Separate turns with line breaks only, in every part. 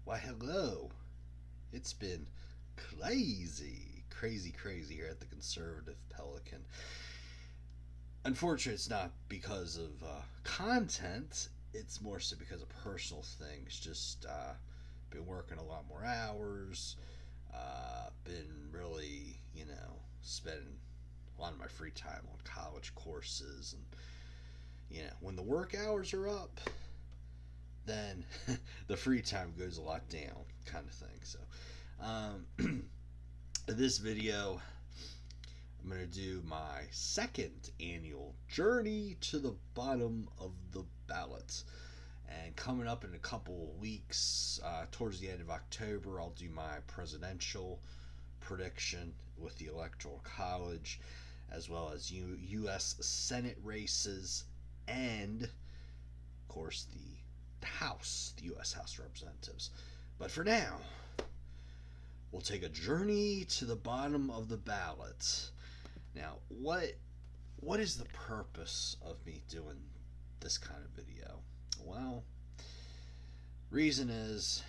Why, hello. It's been crazy here at the Conservative Pelican. Unfortunately, it's not because of content. It's more so because of personal things. Just been working a lot more hours. Been really, spending a lot of my free time on college courses, and when the work hours are up, then the free time goes a lot down, kind of thing. So, this video, I'm going to do my second annual journey to the bottom of the ballot. And coming up in a couple of weeks, towards the end of October, I'll do my presidential prediction with the Electoral College, as well as U.S. Senate races, and, of course, the House, the U.S. House of Representatives. But for now, we'll take a journey to the bottom of the ballot. Now, what is the purpose of me doing this kind of video? Well, reason is,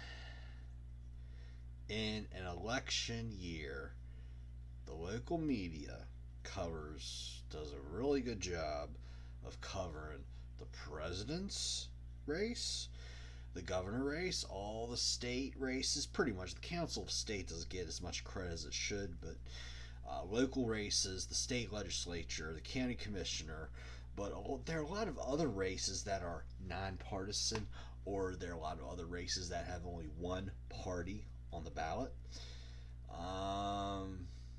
in an election year, the local media does a really good job of covering the president's race, the governor race, all the state races. Pretty much the Council of State doesn't get as much credit as it should, but local races, the state legislature, the county commissioner. But there are a lot of other races that are nonpartisan, or there are a lot of other races that have only one party on the ballot.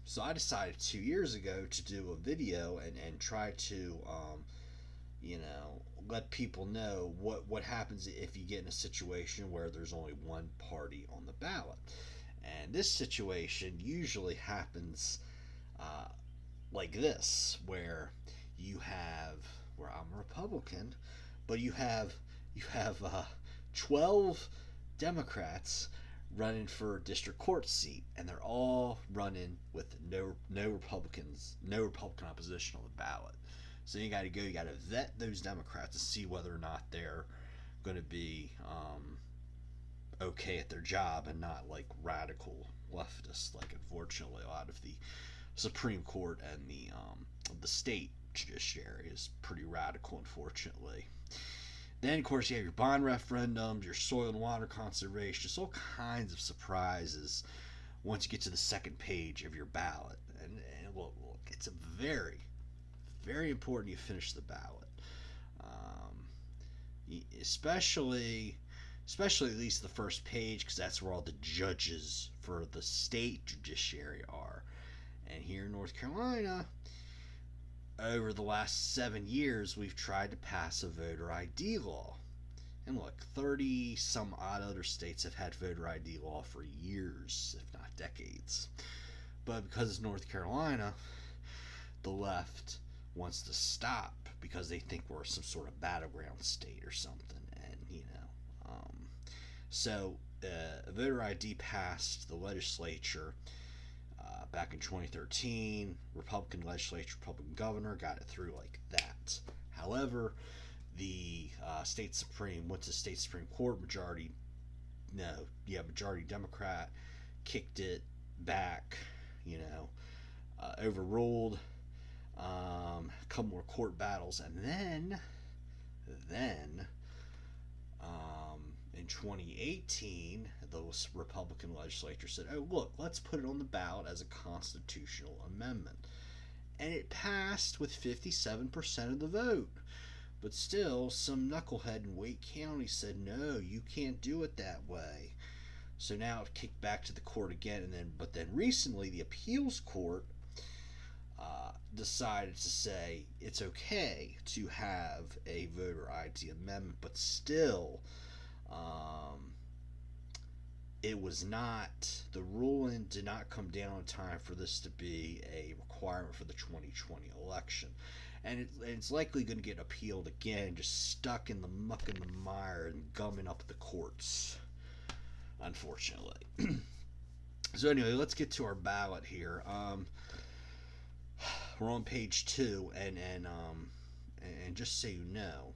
So I decided 2 years ago to do a video and try to, let people know what happens if you get in a situation where there's only one party on the ballot. And this situation usually happens like this, where I'm a Republican, but you have 12 Democrats running for a district court seat, and they're all running with no Republican opposition on the ballot. So you got to vet those Democrats to see whether or not they're going to be okay at their job and not like radical leftists, like unfortunately a lot of the Supreme Court and the state judiciary is pretty radical, unfortunately. Then, of course, you have your bond referendums, your soil and water conservation, just all kinds of surprises once you get to the second page of your ballot. And look, it's a very, very important you finish the ballot. Especially at least the first page, because that's where all the judges for the state judiciary are. And here in North Carolina, over the last 7 years, we've tried to pass a voter ID law. And look, 30 some odd other states have had voter ID law for years, if not decades. But because it's North Carolina, the left wants to stop because they think we're some sort of battleground state or something. And, so voter ID passed the legislature back in 2013. Republican legislature, Republican governor got it through like that. However, the state Supreme Court, majority Democrat, kicked it back, overruled, a couple more court battles, and then in 2018, the Republican legislature said, oh, look, let's put it on the ballot as a constitutional amendment. And it passed with 57% of the vote. But still, some knucklehead in Wake County said, no, you can't do it that way. So now it kicked back to the court again. But then recently, the appeals court decided to say it's okay to have a voter ID amendment, but still, the ruling did not come down in time for this to be a requirement for the 2020 election. And it's likely going to get appealed again, just stuck in the muck and the mire and gumming up the courts, unfortunately. So anyway, let's get to our ballot here. We're on page 2, and just so you know,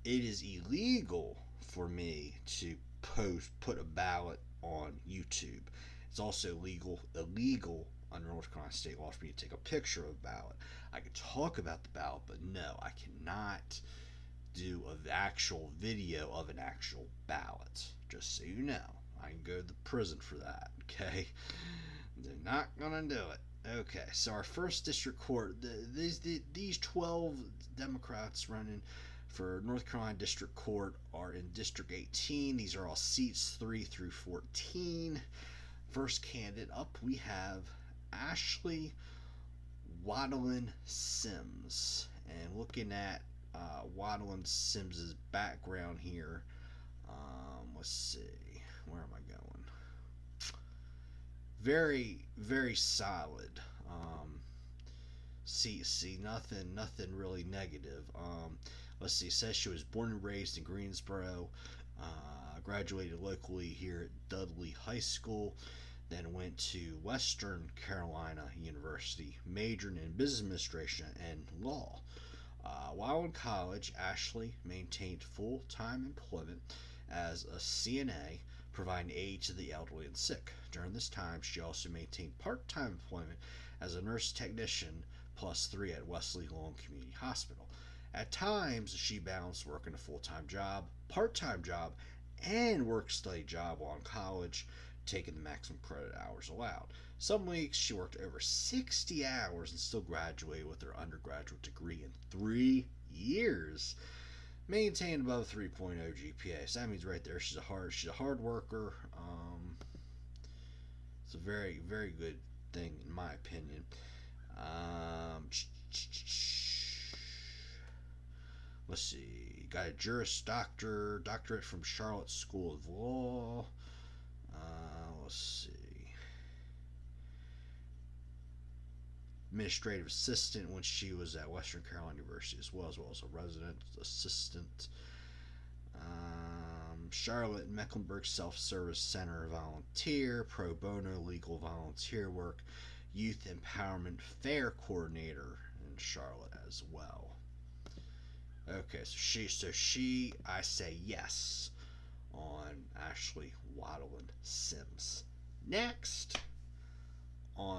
it is illegal for me to put a ballot on YouTube. It's also illegal under North Carolina state law for me to take a picture of a ballot. I can talk about the ballot, but no, I cannot do an actual video of an actual ballot. Just so you know, I can go to the prison for that. Okay, they're not gonna do it. Okay, so our first district court, these 12 Democrats running for North Carolina District Court are in District 18. These are all seats 3 through 14. First candidate up, we have Ashley Waddlin Sims. And looking at Waddlin Sims's background here, let's see, where am I going? Very, very solid. See, nothing really negative. Let's see. It says she was born and raised in Greensboro. Graduated locally here at Dudley High School. Then went to Western Carolina University, majoring in business administration and law. While in college, Ashley maintained full-time employment as a CNA, providing aid to the elderly and sick. During this time, she also maintained part-time employment as a nurse technician +3 at Wesley Long Community Hospital. At times, she balanced working a full-time job, part-time job, and work-study job while in college, taking the maximum credit hours allowed. Some weeks, she worked over 60 hours and still graduated with her undergraduate degree in 3 years. Maintained above 3.0 GPA. So that means right there she's a hard worker. It's a very, very good thing in my opinion. Let's see. Got a Juris Doctorate from Charlotte School of Law. Let's see. Administrative assistant when she was at Western Carolina University as well as a resident assistant. Charlotte Mecklenburg Self-Service Center volunteer, pro bono legal volunteer work, youth empowerment fair coordinator in Charlotte as well. Okay, so she I say yes on Ashley Waddlin Sims. Next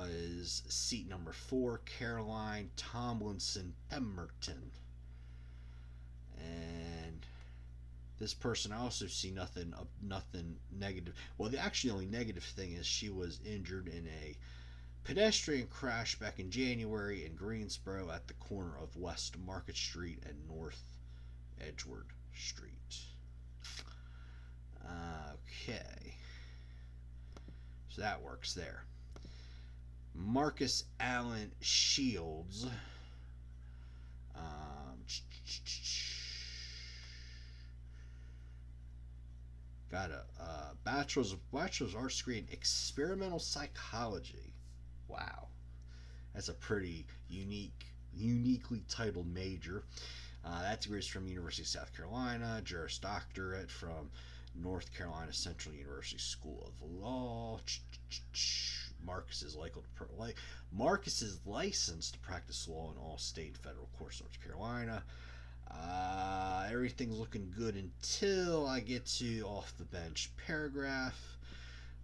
is seat number 4, Caroline Tomlinson Pemberton. And this person, I also see nothing negative. Well, the actually only negative thing is she was injured in a pedestrian crash back in January in Greensboro at the corner of West Market Street and North Edgewood Street. Okay. So that works there. Marcus Allen Shields. Got a bachelor's arts degree in experimental psychology. Wow, that's a pretty uniquely titled major. That degree is from University of South Carolina. Juris Doctorate from North Carolina Central University School of Law. Marcus is licensed to practice law in all state and federal courts in North Carolina. Everything's looking good until I get to off the bench paragraph.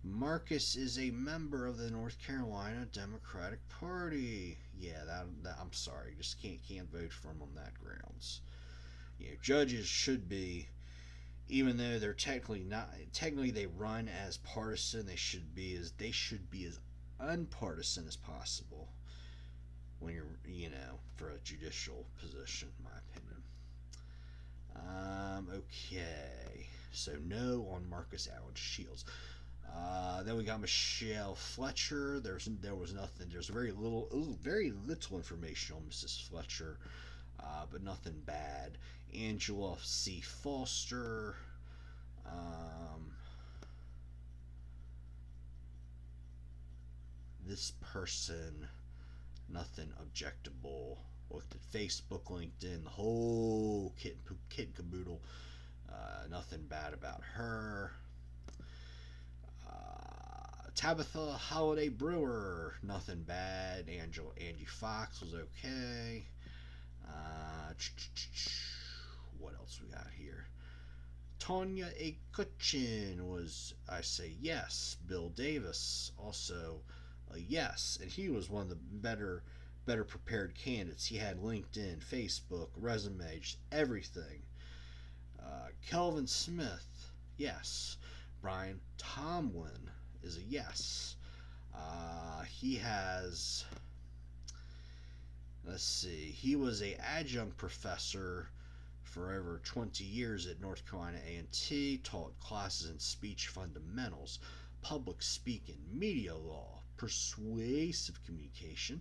Marcus is a member of the North Carolina Democratic Party. Yeah, that I'm sorry, just can't vote for him on that grounds. You know, judges should be, even though they're technically they run as partisan, they should be as unpartisan as possible when you're, for a judicial position, in my opinion. Okay, so no on Marcus Allen Shields. Then we got Michelle Fletcher. There was nothing. There's very little information on Mrs. Fletcher, but nothing bad. Angela C. Foster. This person, nothing objectable. Looked at Facebook, LinkedIn, the whole kit and caboodle. Nothing bad about her. Tabitha Holiday Brewer, nothing bad. Angie Fox was okay. What else we got here? Tanya A. Kutchin was, I say yes. Bill Davis, also a yes. And he was one of the better prepared candidates. He had LinkedIn, Facebook, resume, just everything. Kelvin Smith, yes. Brian Tomlin is a yes. He has, let's see, he was a adjunct professor for over 20 years at North Carolina A&T, taught classes in speech fundamentals, public speaking, media law, persuasive communication,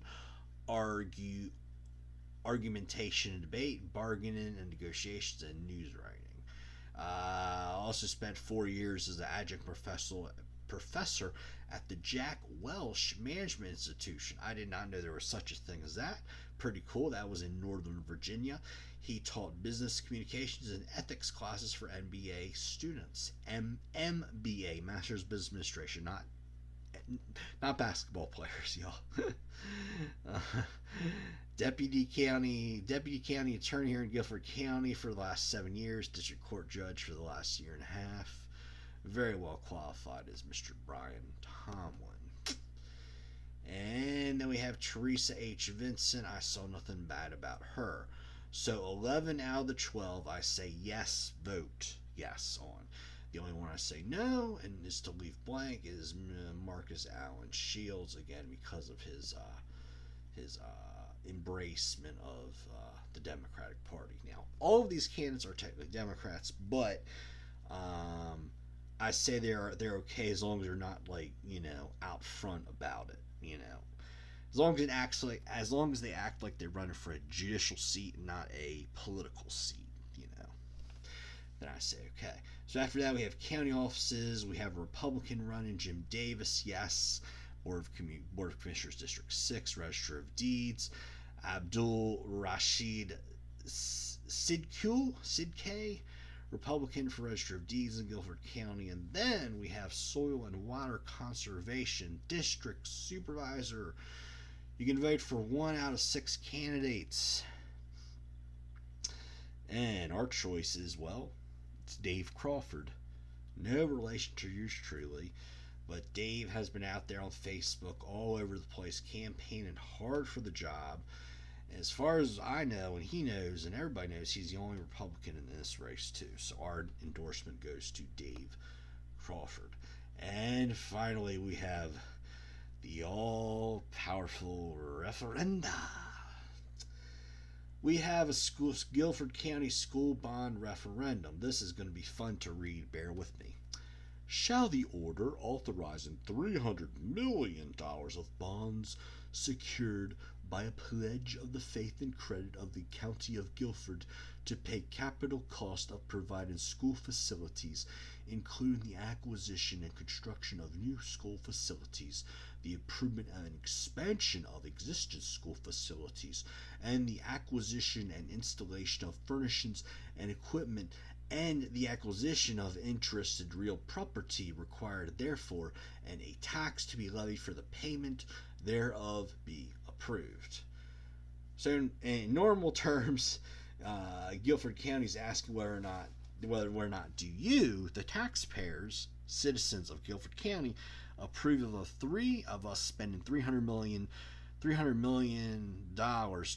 argumentation and debate, bargaining and negotiations, and news writing. Also spent 4 years as an adjunct professor at the Jack Welch Management Institution. I did not know there was such a thing as that. Pretty cool. That was in Northern Virginia. He taught business communications and ethics classes for MBA students. MBA, Master's of Business Administration, not basketball players, y'all. Deputy county attorney here in Guilford County for the last 7 years. District court judge for the last year and a half. Very well qualified as Mr. Brian Tomlin. And then we have Teresa H. Vincent. I saw nothing bad about her. So 11 out of the 12 I say yes, vote yes on. The only one I say no and is to leave blank is Marcus Allen Shields, again because of his embracement of the Democratic Party. Now, all of these candidates are technically Democrats, but I say they're okay as long as they're not out front about it. As long as they act like they're running for a judicial seat and not a political seat. Then I say okay. So after that we have county offices. We have a Republican running, Jim Davis, yes. Board of Commissioners, District 6, Register of Deeds, Abdul Rashid Sidke, Republican for Register of Deeds in Guilford County. And then we have Soil and Water Conservation, District Supervisor. You can vote for 1 out of 6 candidates. And our choice is, well, it's Dave Crawford. No relation to yours truly. But Dave has been out there on Facebook all over the place campaigning hard for the job. And as far as I know, and he knows, and everybody knows, he's the only Republican in this race too. So our endorsement goes to Dave Crawford. And finally, we have the all-powerful referenda. We have a Guilford County school bond referendum. This is going to be fun to read. Bear with me. Shall the order authorizing $300 million of bonds secured by a pledge of the faith and credit of the County of Guilford to pay capital cost of providing school facilities, including the acquisition and construction of new school facilities, the improvement and expansion of existing school facilities, and the acquisition and installation of furnishings and equipment, and the acquisition of interested real property required therefore, and a tax to be levied for the payment thereof be approved. So in normal terms, Guilford County is asking whether or not do you, the taxpayers, citizens of Guilford County, approve of us spending $300 million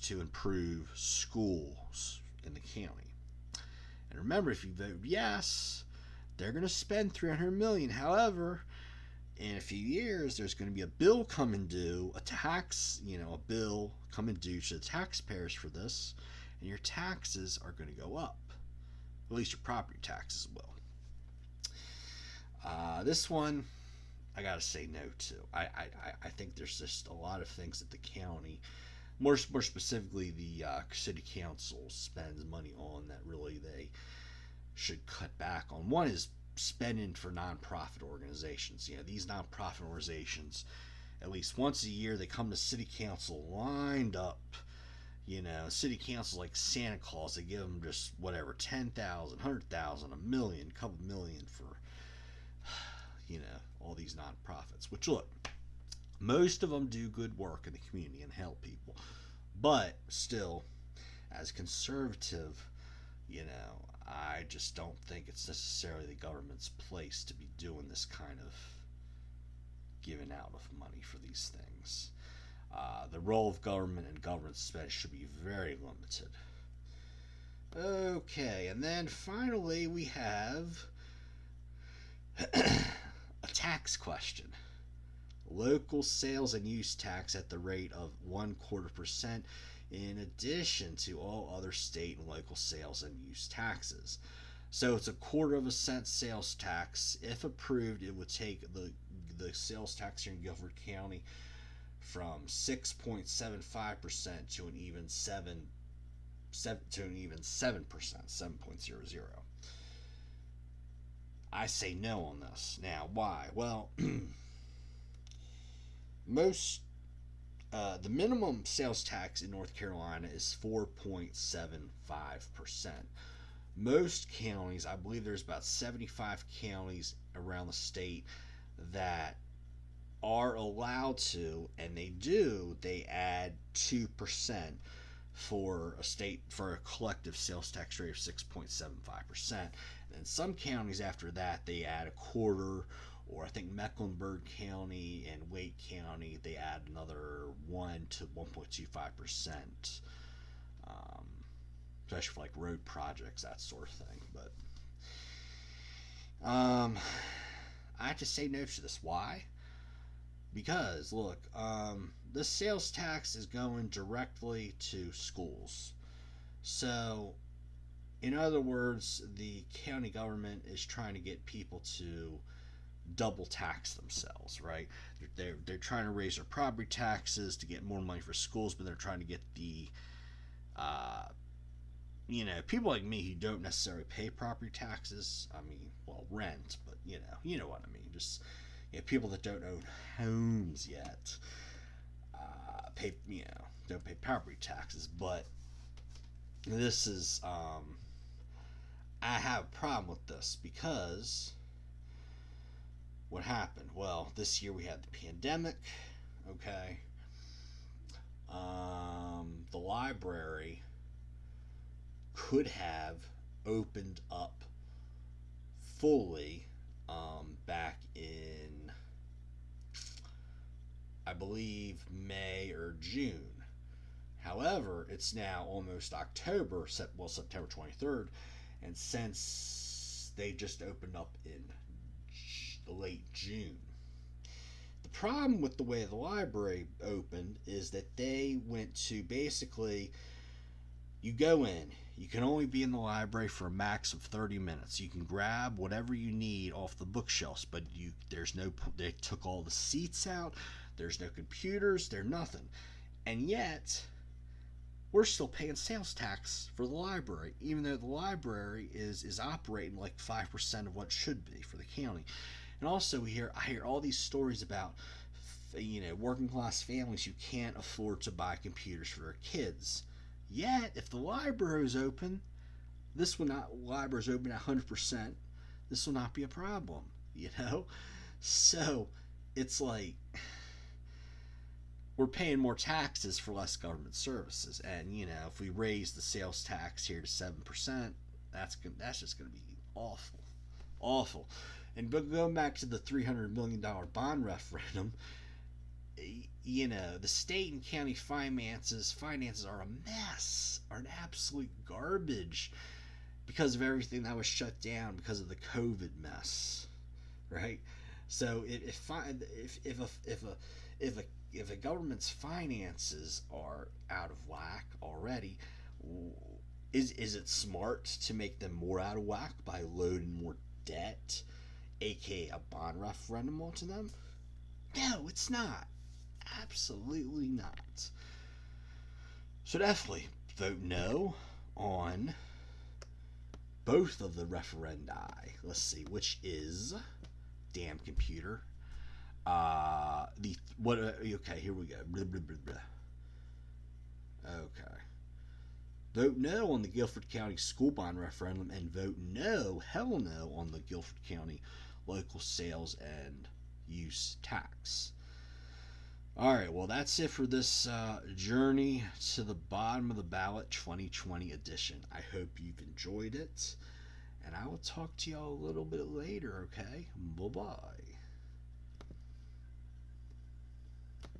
to improve schools in the county. And remember, if you vote yes, they're going to spend $300 million. However, in a few years, there's going to be a bill coming due, a bill coming due to the taxpayers for this, and your taxes are going to go up. At least your property taxes will. This one, I gotta say no to. I think there's just a lot of things that the county, more specifically the city council, spends money on that really they should cut back on. One is spending for nonprofit organizations. These nonprofit organizations, at least once a year, they come to city council lined up. City council like Santa Claus. They give them just whatever, 10,000, 100,000, $1 million, a couple million for all these nonprofits. Which, look, most of them do good work in the community and help people, but still, as conservative I just don't think it's necessarily the government's place to be doing this kind of giving out of money for these things. The role of government and government spend should be very limited. Okay, and then finally we have a tax question. Local sales and use tax at the rate of 1/4% in addition to all other state and local sales and use taxes. So it's 1/4 sales tax. If approved, it would take the sales tax here in Guilford County from 6.75% to an even 7%, 7.00. I say no on this. Now, why? Well, most the minimum sales tax in North Carolina is 4.75%. Most counties, I believe there's about 75 counties around the state that are allowed to, and they add 2% for a collective sales tax rate of 6.75%. And some counties after that they add 1/4, or I think Mecklenburg County and Wake County they add another 1 to 1.25%, especially for like road projects, that sort of thing. But I have to say no to this. Why? Because look, the sales tax is going directly to schools. So, in other words, the county government is trying to get people to double tax themselves, right? They're trying to raise their property taxes to get more money for schools, but they're trying to get the people like me who don't necessarily pay property taxes. I mean, well, rent, but you know what I mean. Just people that don't own homes yet don't pay property taxes. But this is I have a problem with this because what happened? Well, this year we had the pandemic. Okay, the library could have opened up fully back in, I believe, May or June. However, it's now almost October, September 23rd, and since they just opened up in late June. The problem with the way the library opened is that they went to basically, you go in, you can only be in the library for a max of 30 minutes. You can grab whatever you need off the bookshelves, but they took all the seats out, there's no computers, there's nothing. And yet, we're still paying sales tax for the library, even though the library is operating like 5% of what it should be for the county. And also, I hear all these stories about working class families who can't afford to buy computers for their kids. Yet, if the library is open, library's open at 100%, this will not be a problem, So, it's like we're paying more taxes for less government services, and if we raise the sales tax here to 7%, that's just going to be awful, awful. And going back to the $300 million bond referendum, the state and county finances are a mess, are an absolute garbage because of everything that was shut down because of the COVID mess, right? So if a government's finances are out of whack already, is it smart to make them more out of whack by loading more debt, aka a bond referendum, onto them? No, it's not. Absolutely not. So definitely vote no on both of the referendi. Let's see, which is damn computer. Okay, here we go. Blah, blah, blah, blah. Okay. Vote no on the Guilford County school bond referendum, and vote no, hell no, on the Guilford County local sales and use tax. All right, well, that's it for this journey to the bottom of the ballot 2020 edition. I hope you've enjoyed it, and I will talk to y'all a little bit later, okay? Bye bye.